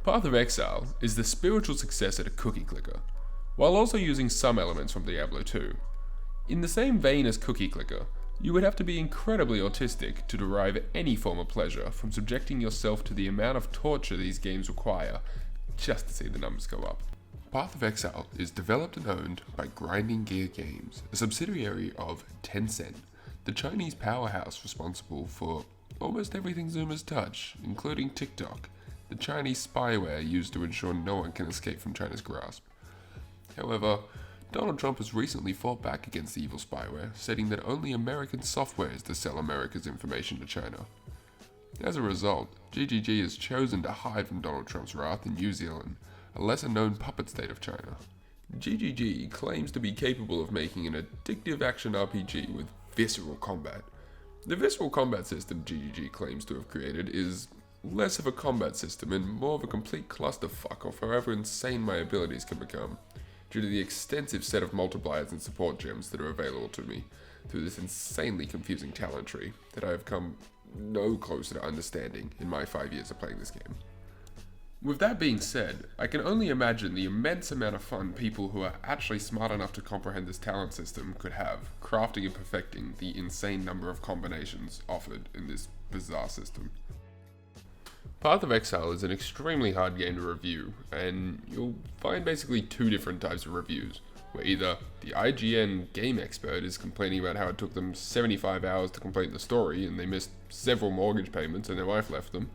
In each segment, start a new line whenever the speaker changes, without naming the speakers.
Path of Exile is the spiritual successor to Cookie Clicker, while also using some elements from Diablo 2. In the same vein as Cookie Clicker, you would have to be incredibly autistic to derive any form of pleasure from subjecting yourself to the amount of torture these games require just to see the numbers go up. Path of Exile is developed and owned by Grinding Gear Games, a subsidiary of Tencent, the Chinese powerhouse responsible for almost everything Zoomers touch, including TikTok, the Chinese spyware used to ensure no one can escape from China's grasp. However, Donald Trump has recently fought back against the evil spyware, stating that only American software is to sell America's information to China. As a result, GGG has chosen to hide from Donald Trump's wrath in New Zealand, a lesser-known puppet state of China. GGG claims to be capable of making an addictive action RPG with visceral combat. The visceral combat system GGG claims to have created is less of a combat system and more of a complete clusterfuck of however insane my abilities can become, due to the extensive set of multipliers and support gems that are available to me through this insanely confusing talent tree that I have come no closer to understanding in my 5 years of playing this game. With that being said, I can only imagine the immense amount of fun people who are actually smart enough to comprehend this talent system could have, crafting and perfecting the insane number of combinations offered in this bizarre system. Path of Exile is an extremely hard game to review, and you'll find basically two different types of reviews, where either the IGN game expert is complaining about how it took them 75 hours to complete the story and they missed several mortgage payments and their wife left them,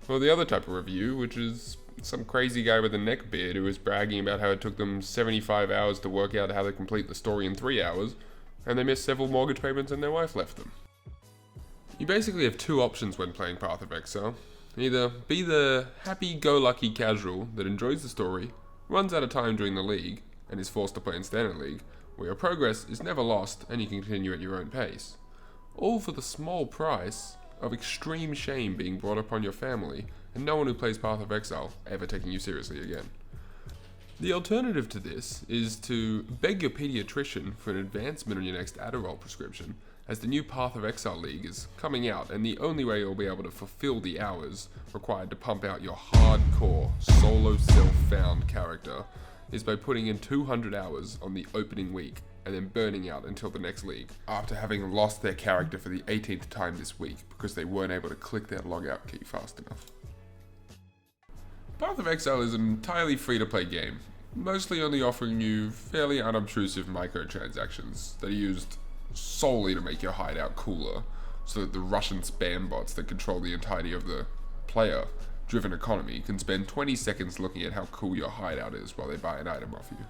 or the other type of review, which is some crazy guy with a neck beard who is bragging about how it took them 75 hours to work out how to complete the story in 3 hours, and they missed several mortgage payments and their wife left them. You basically have two options when playing Path of Exile. Either be the happy-go-lucky casual that enjoys the story, runs out of time during the league, and is forced to play in Standard League, where your progress is never lost and you can continue at your own pace. All for the small price of extreme shame being brought upon your family, and no one who plays Path of Exile ever taking you seriously again. The alternative to this is to beg your pediatrician for an advancement on your next Adderall prescription, as the new Path of Exile League is coming out, and the only way you'll be able to fulfill the hours required to pump out your hardcore, solo self-found character is by putting in 200 hours on the opening week, and then burning out until the next league, after having lost their character for the 18th time this week because they weren't able to click their logout key fast enough. Path of Exile is an entirely free-to-play game, mostly only offering you fairly unobtrusive microtransactions that are used solely to make your hideout cooler, so that the Russian spam bots that control the entirety of the player-driven economy can spend 20 seconds looking at how cool your hideout is while they buy an item off you.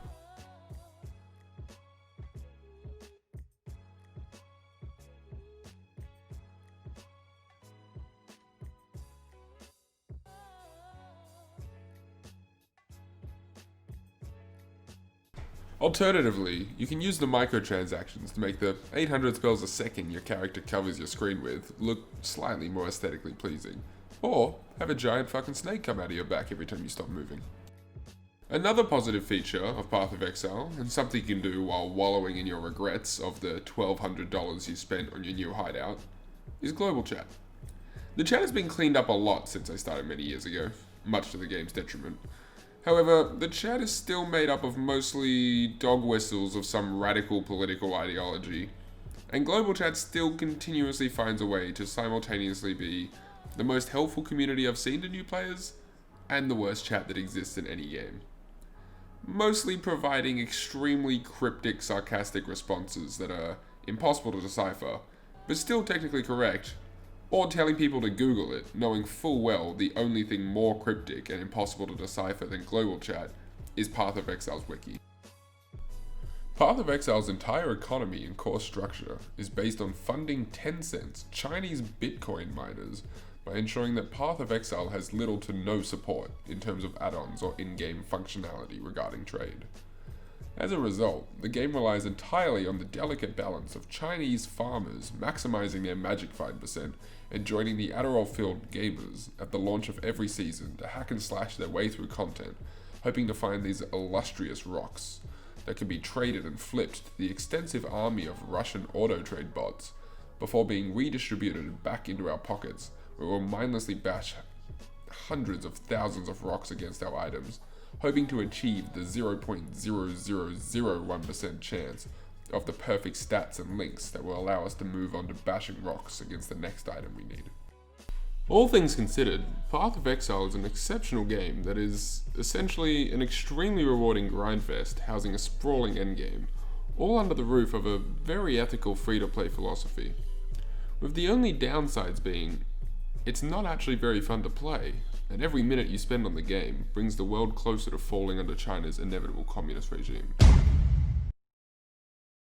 Alternatively, you can use the microtransactions to make the 800 spells a second your character covers your screen with look slightly more aesthetically pleasing, or have a giant fucking snake come out of your back every time you stop moving. Another positive feature of Path of Exile, and something you can do while wallowing in your regrets of the $1,200 you spent on your new hideout, is global chat. The chat has been cleaned up a lot since I started many years ago, much to the game's detriment. However, the chat is still made up of mostly dog whistles of some radical political ideology, and global chat still continuously finds a way to simultaneously be the most helpful community I've seen to new players, and the worst chat that exists in any game. Mostly providing extremely cryptic, sarcastic responses that are impossible to decipher, but still technically correct, or telling people to Google it, knowing full well the only thing more cryptic and impossible to decipher than global chat is Path of Exile's wiki. Path of Exile's entire economy and core structure is based on funding Tencent's Chinese Bitcoin miners by ensuring that Path of Exile has little to no support in terms of add-ons or in-game functionality regarding trade. As a result, the game relies entirely on the delicate balance of Chinese farmers maximizing their Magic Find percent and joining the Adderall-filled gamers at the launch of every season to hack and slash their way through content, hoping to find these illustrious rocks that can be traded and flipped to the extensive army of Russian auto-trade bots before being redistributed back into our pockets, where we'll mindlessly bash hundreds of thousands of rocks against our items, hoping to achieve the 0.0001% chance of the perfect stats and links that will allow us to move on to bashing rocks against the next item we need. All things considered, Path of Exile is an exceptional game that is essentially an extremely rewarding grindfest housing a sprawling endgame, all under the roof of a very ethical free-to-play philosophy. With the only downsides being, it's not actually very fun to play, and every minute you spend on the game brings the world closer to falling under China's inevitable communist regime.